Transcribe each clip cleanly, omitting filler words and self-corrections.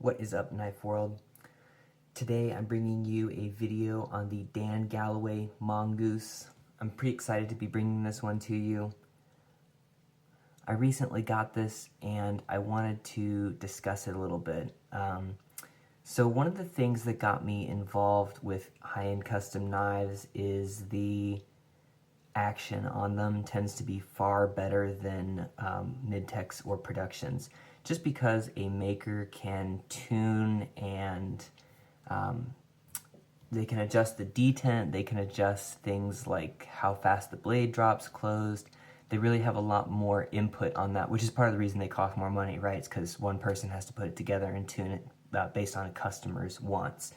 What is up, knife world? Today I'm bringing you a video on the Galloway Mongoose. I'm pretty excited to be bringing this one to you. I recently got this and I wanted to discuss it a little bit. So one of the things that got me involved with high-end custom knives is the action on them tends to be far better than mid-techs or productions, just because a maker can tune and they can adjust the detent, they can adjust things like how fast the blade drops closed. They really have a lot more input on that, which is part of the reason they cost more money, right? It's because one person has to put it together and tune it based on a customer's wants.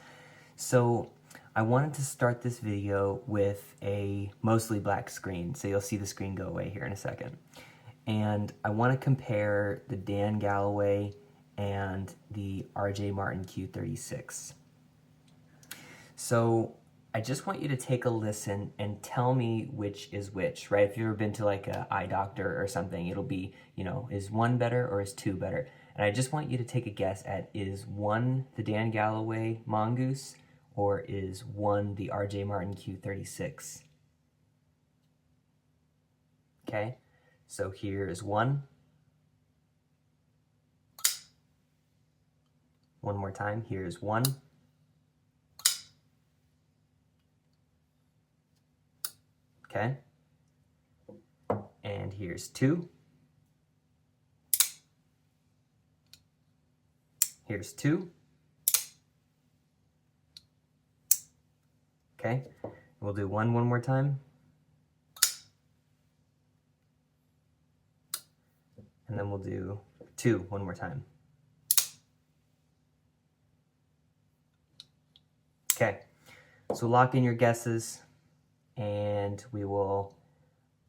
So I wanted to start this video with a mostly black screen, so you'll see the screen go away here in a second. And I want to compare the Galloway and the RJ Martin Q36. So I just want you to take a listen and tell me which is which, right? If you've ever been to like an eye doctor or something, it'll be, you know, is one better or is two better? And I just want you to take a guess at, is one the Galloway Mongoose or is one the RJ Martin Q36? Okay, so here is one. One more time, here's one. Okay, and here's two. Here's two. Okay, we'll do one more time. And then we'll do two one more time. Okay, so lock in your guesses and we will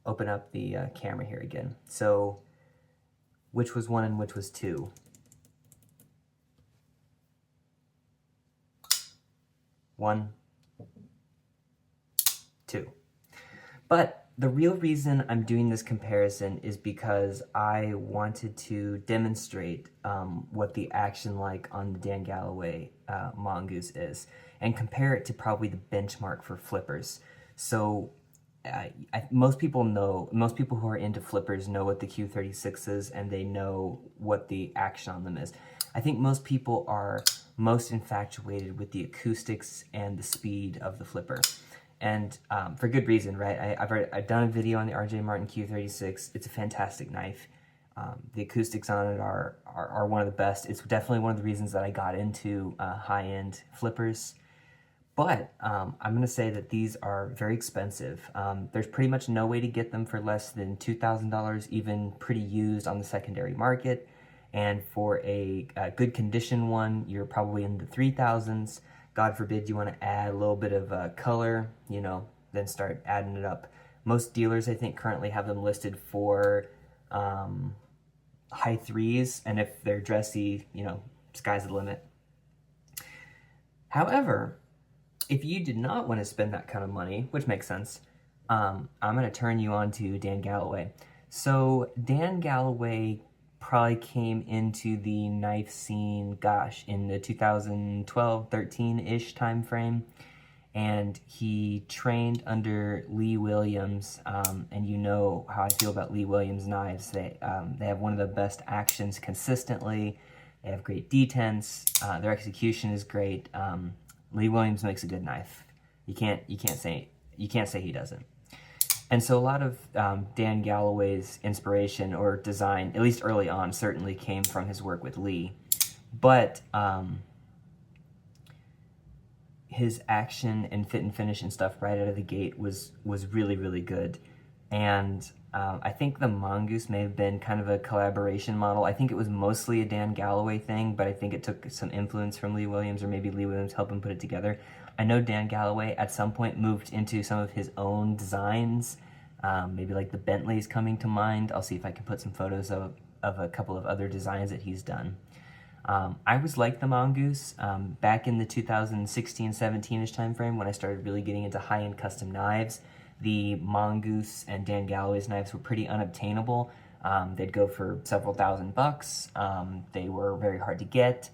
open up the camera here again. So which was one and which was two? One, two. But the real reason I'm doing this comparison is because I wanted to demonstrate what the action like on the Galloway Mongoose is and compare it to probably the benchmark for flippers. So most people who are into flippers know what the Q36 is and they know what the action on them is. I think most people are most infatuated with the acoustics and the speed of the flipper. And for good reason, right? I've done a video on the RJ Martin Q36. It's a fantastic knife. The acoustics on it are one of the best. It's definitely one of the reasons that I got into high-end flippers. But I'm going to say that these are very expensive. There's pretty much no way to get them for less than $2,000, even pretty used on the secondary market. And for a good condition one, you're probably in the 3,000s. God forbid you want to add a little bit of color, you know, then start adding it up. Most dealers, I think, currently have them listed for high threes, and if they're dressy, you know, sky's the limit. However, if you did not want to spend that kind of money, which makes sense, I'm going to turn you on to Galloway. So Galloway probably came into the knife scene, gosh, in the 2012-13-ish time frame, and he trained under Lee Williams, and you know how I feel about Lee Williams knives. They have one of the best actions consistently. They have great detents. Their execution is great. Lee Williams makes a good knife. You can't say he doesn't. And so a lot of Galloway's inspiration or design, at least early on, certainly came from his work with Lee. But his action and fit and finish and stuff right out of the gate was really, really good. And I think the Mongoose may have been kind of a collaboration model. I think it was mostly a Galloway thing, but I think it took some influence from Lee Williams, or maybe Lee Williams helped him put it together. I know Galloway at some point moved into some of his own designs, maybe like the Bentley's coming to mind. I'll see if I can put some photos of a couple of other designs that he's done. I always liked the Mongoose. Back in the 2016-17-ish time frame when I started really getting into high-end custom knives, the Mongoose and Galloway's knives were pretty unobtainable. They'd go for several $1,000s. They were very hard to get.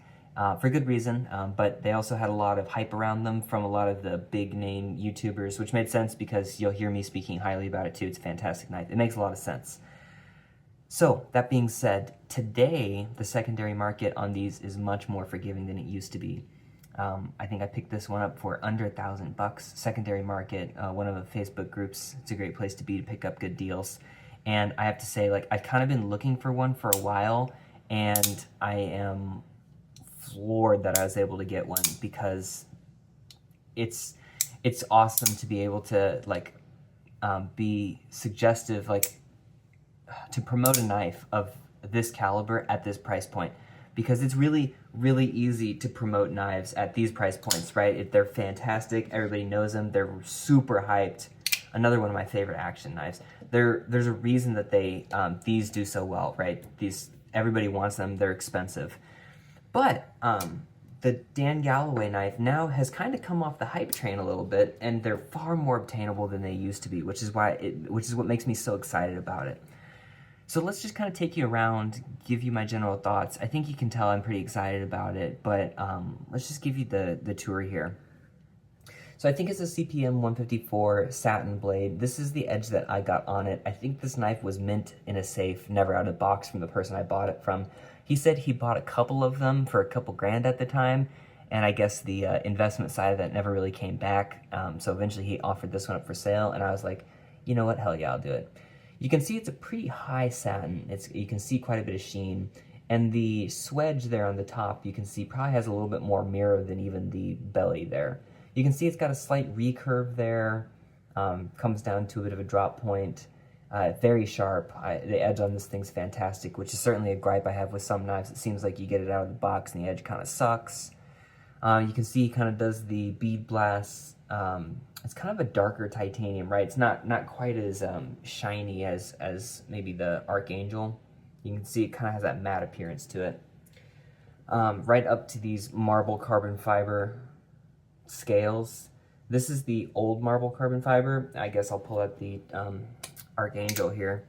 for good reason, but they also had a lot of hype around them from a lot of the big name YouTubers, which made sense because you'll hear me speaking highly about it too. It's a fantastic knife. It makes a lot of sense. So, that being said, today the secondary market on these is much more forgiving than it used to be. I think I picked this one up for under $1,000. Secondary market, one of the Facebook groups. It's a great place to be to pick up good deals. And I have to say, like, I've kind of been looking for one for a while, and I am floored that I was able to get one, because it's awesome to be able to, like, be suggestive, like, to promote a knife of this caliber at this price point, because it's really, really easy to promote knives at these price points, right? They're fantastic. Everybody knows them. They're super hyped. Another one of my favorite action knives. There's a reason that these do so well, right? Everybody wants them. They're expensive. But the Dan Galloway knife now has kind of come off the hype train a little bit, and they're far more obtainable than they used to be, which is what makes me so excited about it. So let's just kind of take you around, give you my general thoughts. I think you can tell I'm pretty excited about it, but let's just give you the tour here. So I think it's a CPM 154 satin blade. This is the edge that I got on it. I think this knife was mint in a safe, never out of the box from the person I bought it from. He said he bought a couple of them for a couple grand at the time, and I guess the investment side of that never really came back. So eventually he offered this one up for sale, and I was like, you know what, hell yeah, I'll do it. You can see it's a pretty high satin. You can see quite a bit of sheen. And the swedge there on the top, you can see probably has a little bit more mirror than even the belly there. You can see it's got a slight recurve there, comes down to a bit of a drop point. Very sharp. The edge on this thing's fantastic, which is certainly a gripe I have with some knives. It seems like you get it out of the box and the edge kind of sucks. You can see he kind of does the bead blasts. It's kind of a darker titanium, right? It's not quite as shiny as maybe the Archangel. You can see it kind of has that matte appearance to it. Right up to these marble carbon fiber scales. This is the old marble carbon fiber. I guess I'll pull out the Archangel here.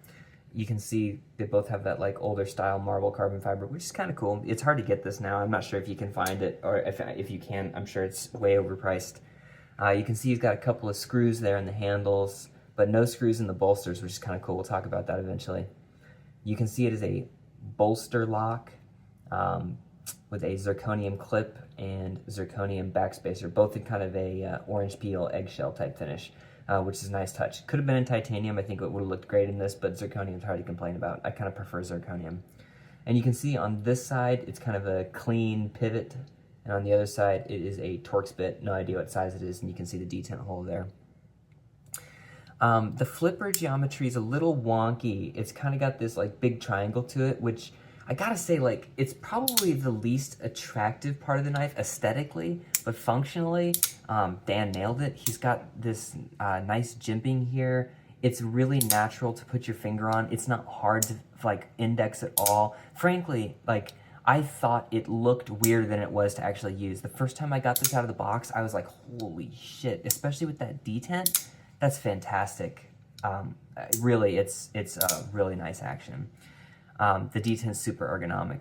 You can see they both have that like older style marble carbon fiber, which is kind of cool. It's hard to get this now. I'm not sure if you can find it, or if you can, I'm sure it's way overpriced. You can see he's got a couple of screws there in the handles, but no screws in the bolsters, which is kind of cool. We'll talk about that eventually. You can see it is a bolster lock with a zirconium clip and zirconium backspacer, both in kind of a orange peel eggshell type finish, which is a nice touch. Could have been in titanium. I think it would have looked great in this, but zirconium's hard to complain about. I kind of prefer zirconium. And you can see on this side, it's kind of a clean pivot. And on the other side, it is a Torx bit. No idea what size it is, and you can see the detent hole there. The flipper geometry is a little wonky. It's kind of got this like big triangle to it, which I gotta say, like, it's probably the least attractive part of the knife aesthetically, but functionally, Dan nailed it. He's got this nice jimping here. It's really natural to put your finger on. It's not hard to like index at all. Frankly, like, I thought it looked weirder than it was to actually use. The first time I got this out of the box, I was like, holy shit, especially with that detent. That's fantastic. Really, it's a really nice action. The detent's super ergonomic.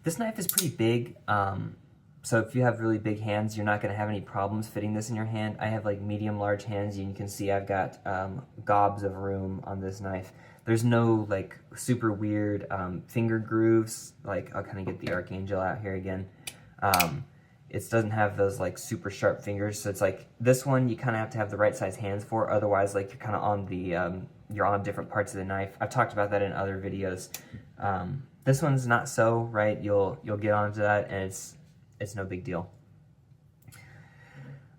This knife is pretty big, so if you have really big hands, you're not going to have any problems fitting this in your hand. I have like medium-large hands, and you can see I've got gobs of room on this knife. There's no like super weird finger grooves. Like, I'll kind of get the Archangel out here again. It doesn't have those like super sharp fingers, so it's like this one you kind of have to have the right size hands for. Otherwise, like, you're kind of on the you're on different parts of the knife. I've talked about that in other videos. This one's not so, right? You'll get onto that, and it's no big deal.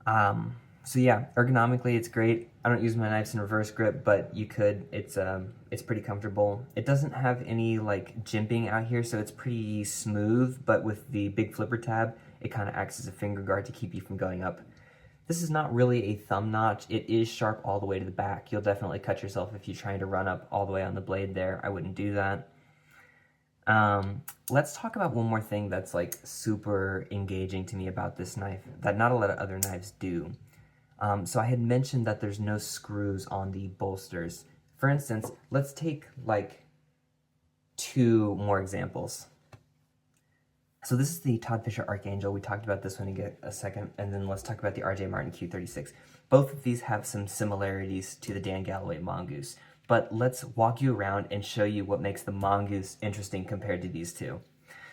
So yeah, ergonomically it's great. I don't use my knives in reverse grip, but you could. It's pretty comfortable. It doesn't have any like jimping out here, so it's pretty smooth, but with the big flipper tab, it kind of acts as a finger guard to keep you from going up. This is not really a thumb notch. It is sharp all the way to the back. You'll definitely cut yourself if you're trying to run up all the way on the blade there. I wouldn't do that. Let's talk about one more thing that's like super engaging to me about this knife that not a lot of other knives do. So I had mentioned that there's no screws on the bolsters. For instance, let's take like two more examples. So this is the Todd Fisher Archangel. We talked about this one in a second, and then let's talk about the RJ Martin Q36. Both of these have some similarities to the Dan Galloway Mongoose, but let's walk you around and show you what makes the Mongoose interesting compared to these two.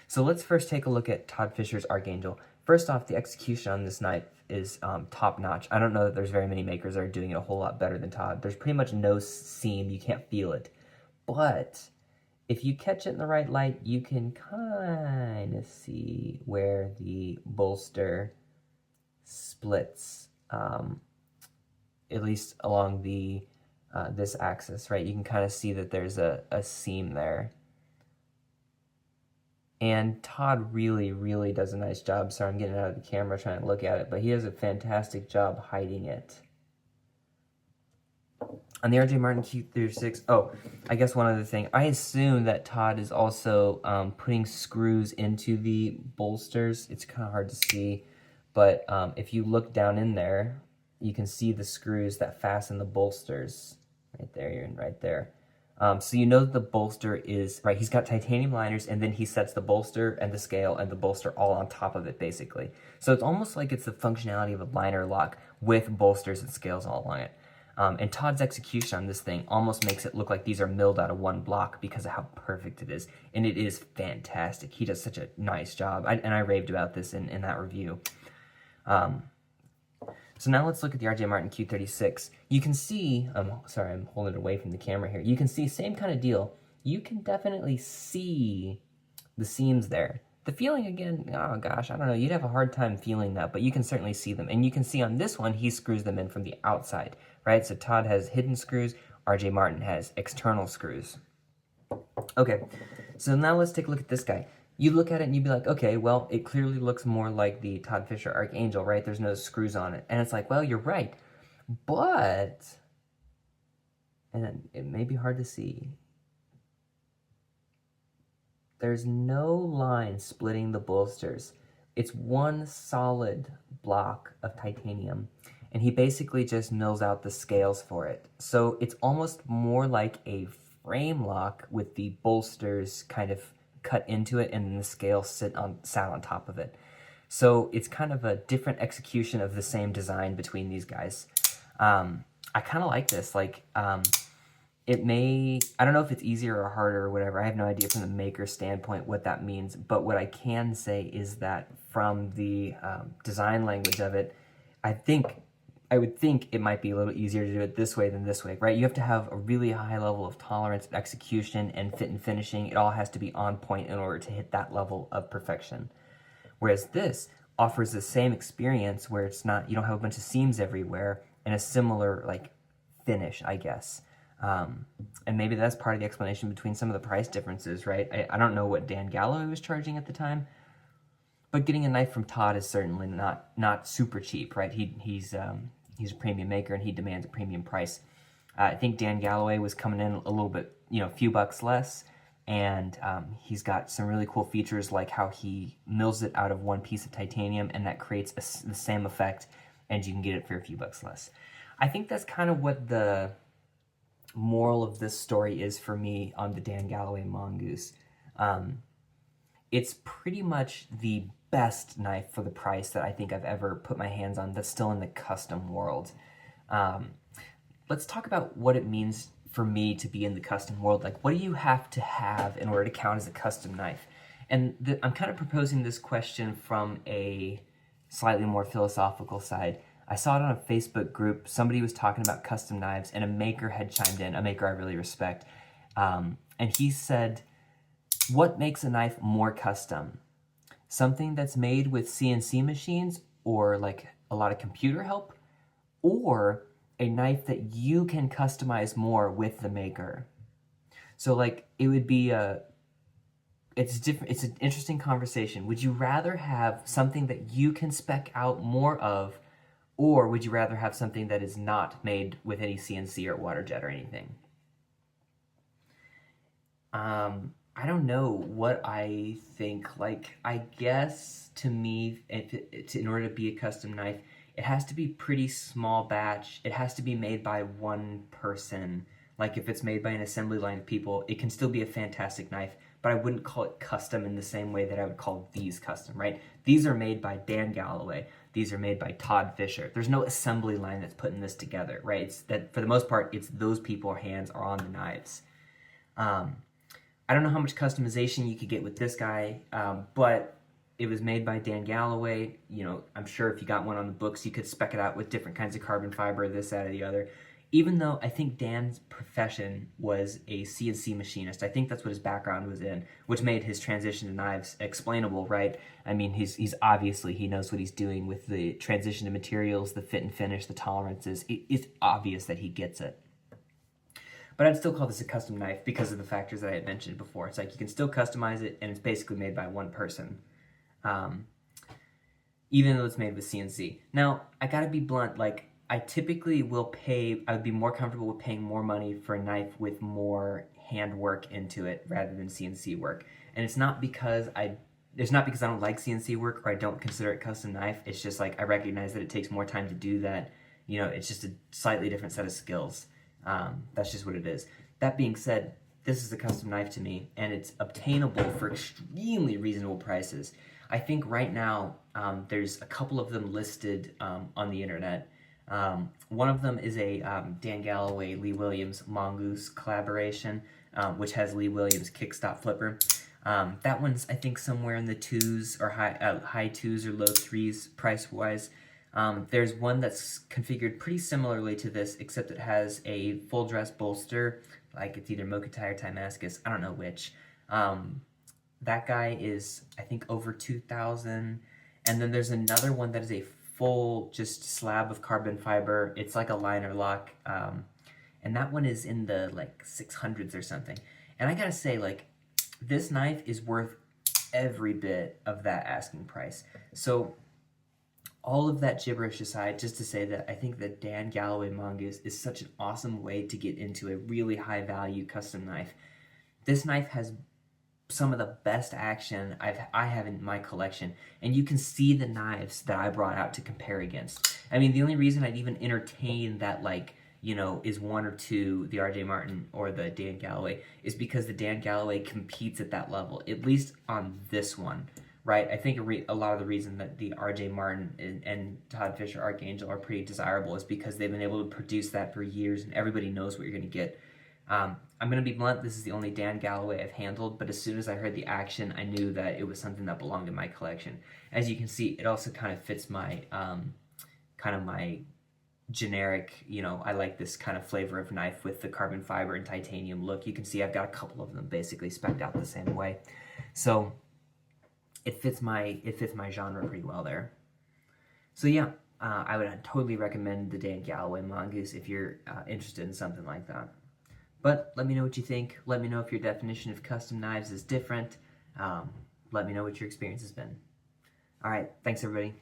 So let's first take a look at Todd Fisher's Archangel. First off, the execution on this knife is top-notch. I don't know that there's very many makers that are doing it a whole lot better than Todd. There's pretty much no seam. You can't feel it. But if you catch it in the right light, you can kind of see where the bolster splits, at least along the this axis, right? You can kind of see that there's a seam there. And Todd really, really does a nice job. Sorry, I'm getting out of the camera trying to look at it, but he does a fantastic job hiding it. On the RJ Martin Q36, oh, I guess one other thing. I assume that Todd is also putting screws into the bolsters. It's kind of hard to see, but if you look down in there, you can see the screws that fasten the bolsters. Right there, you're in right there. So you know that the bolster is, right, he's got titanium liners, and then he sets the bolster and the scale and the bolster all on top of it, basically. So it's almost like it's the functionality of a liner lock with bolsters and scales all along it. And Todd's execution on this thing almost makes it look like these are milled out of one block because of how perfect it is. And it is fantastic. He does such a nice job. And I raved about this in that review. So now let's look at the RJ Martin Q36. You can see, sorry, I'm holding it away from the camera here. You can see, same kind of deal. You can definitely see the seams there. The feeling again, oh gosh, I don't know. You'd have a hard time feeling that, but you can certainly see them. And you can see on this one, he screws them in from the outside, right? So Todd has hidden screws, RJ Martin has external screws. Okay, so now let's take a look at this guy. You look at it and you'd be like, okay, well, it clearly looks more like the Todd Fisher Archangel, right? There's no screws on it. And it's like, well, you're right. But, and it may be hard to see, there's no line splitting the bolsters. It's one solid block of titanium. And he basically just mills out the scales for it. So it's almost more like a frame lock with the bolsters kind of cut into it, and then the scales sat on top of it. So it's kind of a different execution of the same design between these guys. I kind of like this. Like, it may, I don't know if it's easier or harder or whatever. I have no idea from the maker standpoint what that means. But what I can say is that from the design language of it, I would think it might be a little easier to do it this way than this way, right? You have to have a really high level of tolerance, execution, and fit and finishing. It all has to be on point in order to hit that level of perfection. Whereas this offers the same experience where it's not, you don't have a bunch of seams everywhere, and a similar, like, finish, I guess. And maybe that's part of the explanation between some of the price differences, right? I don't know what Dan Galloway was charging at the time, but getting a knife from Todd is certainly not super cheap, right? He's a premium maker, and he demands a premium price. I think Dan Galloway was coming in a little bit, a few bucks less, and he's got some really cool features like how he mills it out of one piece of titanium, and that creates the same effect, and you can get it for a few bucks less. I think that's kind of what the moral of this story is for me on the Dan Galloway Mongoose. It's pretty much the best knife for the price that I think I've ever put my hands on that's still in the custom world. Let's talk about what it means for me to be in the custom world. Like, what do you have to have in order to count as a custom knife? And I'm kind of proposing this question from a slightly more philosophical side. I saw it on a Facebook group. Somebody was talking about custom knives, and a maker had chimed in, a maker I really respect. And he said, what makes a knife more custom? Something that's made with CNC machines or like a lot of computer help, or a knife that you can customize more with the maker? So like, it would be it's different. It's an interesting conversation. Would you rather have something that you can spec out more of, or would you rather have something that is not made with any CNC or water jet or anything? I don't know what I think. Like, I guess to me, in order to be a custom knife, it has to be pretty small batch. It has to be made by one person. Like, if it's made by an assembly line of people, it can still be a fantastic knife, but I wouldn't call it custom in the same way that I would call these custom, right? These are made by Dan Galloway. These are made by Todd Fisher. There's no assembly line that's putting this together, right? It's that for the most part, it's those people's hands are on the knives. I don't know how much customization you could get with this guy, but it was made by Dan Galloway. You know, I'm sure if you got one on the books, you could spec it out with different kinds of carbon fiber, this, that, or the other. Even though I think Dan's profession was a CNC machinist, I think that's what his background was in, which made his transition to knives explainable, right? I mean, he's obviously, he knows what he's doing with the transition to materials, the fit and finish, the tolerances. It's obvious that he gets it. But I'd still call this a custom knife because of the factors that I had mentioned before. It's like you can still customize it, and it's basically made by one person, even though it's made with CNC. Now, I gotta be blunt, like, I typically will pay, I would be more comfortable with paying more money for a knife with more handwork into it rather than CNC work. And it's not because I don't like CNC work or I don't consider it custom knife. It's just like I recognize that it takes more time to do that. You know, it's just a slightly different set of skills. That's just what it is. That being said, this is a custom knife to me, and it's obtainable for extremely reasonable prices. I think right now there's a couple of them listed on the internet. One of them is a Dan Galloway Lee Williams Mongoose collaboration, which has Lee Williams kickstop flipper. That one's I think somewhere in the twos or high twos or low threes price wise. There's one that's configured pretty similarly to this, except it has a full dress bolster, like it's either Mokutai or Timascus, I don't know which. That guy is, I think, over $2,000. And then there's another one that is a full just slab of carbon fiber. It's like a liner lock. And that one is in the like 600s or something. And I gotta say, like, this knife is worth every bit of that asking price. So all of that gibberish aside, just to say that I think that Dan Galloway Mongoose is such an awesome way to get into a really high value custom knife. This knife has some of the best action I have in my collection, and you can see the knives that I brought out to compare against. I mean, the only reason I'd even entertain that, like, you know, is one or two, the RJ Martin or the Dan Galloway, is because the Dan Galloway competes at that level, at least on this one, right? I think a lot of the reason that the RJ Martin and Todd Fisher Archangel are pretty desirable is because they've been able to produce that for years, and everybody knows what you're going to get. I'm going to be blunt, this is the only Dan Galloway I've handled, but as soon as I heard the action, I knew that it was something that belonged in my collection. As you can see, it also kind of fits my, kind of my generic, you know, I like this kind of flavor of knife with the carbon fiber and titanium look. You can see I've got a couple of them basically spec'd out the same way. So it fits my genre pretty well there. So yeah, I would totally recommend the Dan Galloway Mongoose if you're interested in something like that. But let me know what you think. Let me know if your definition of custom knives is different. Let me know what your experience has been. All right, thanks everybody.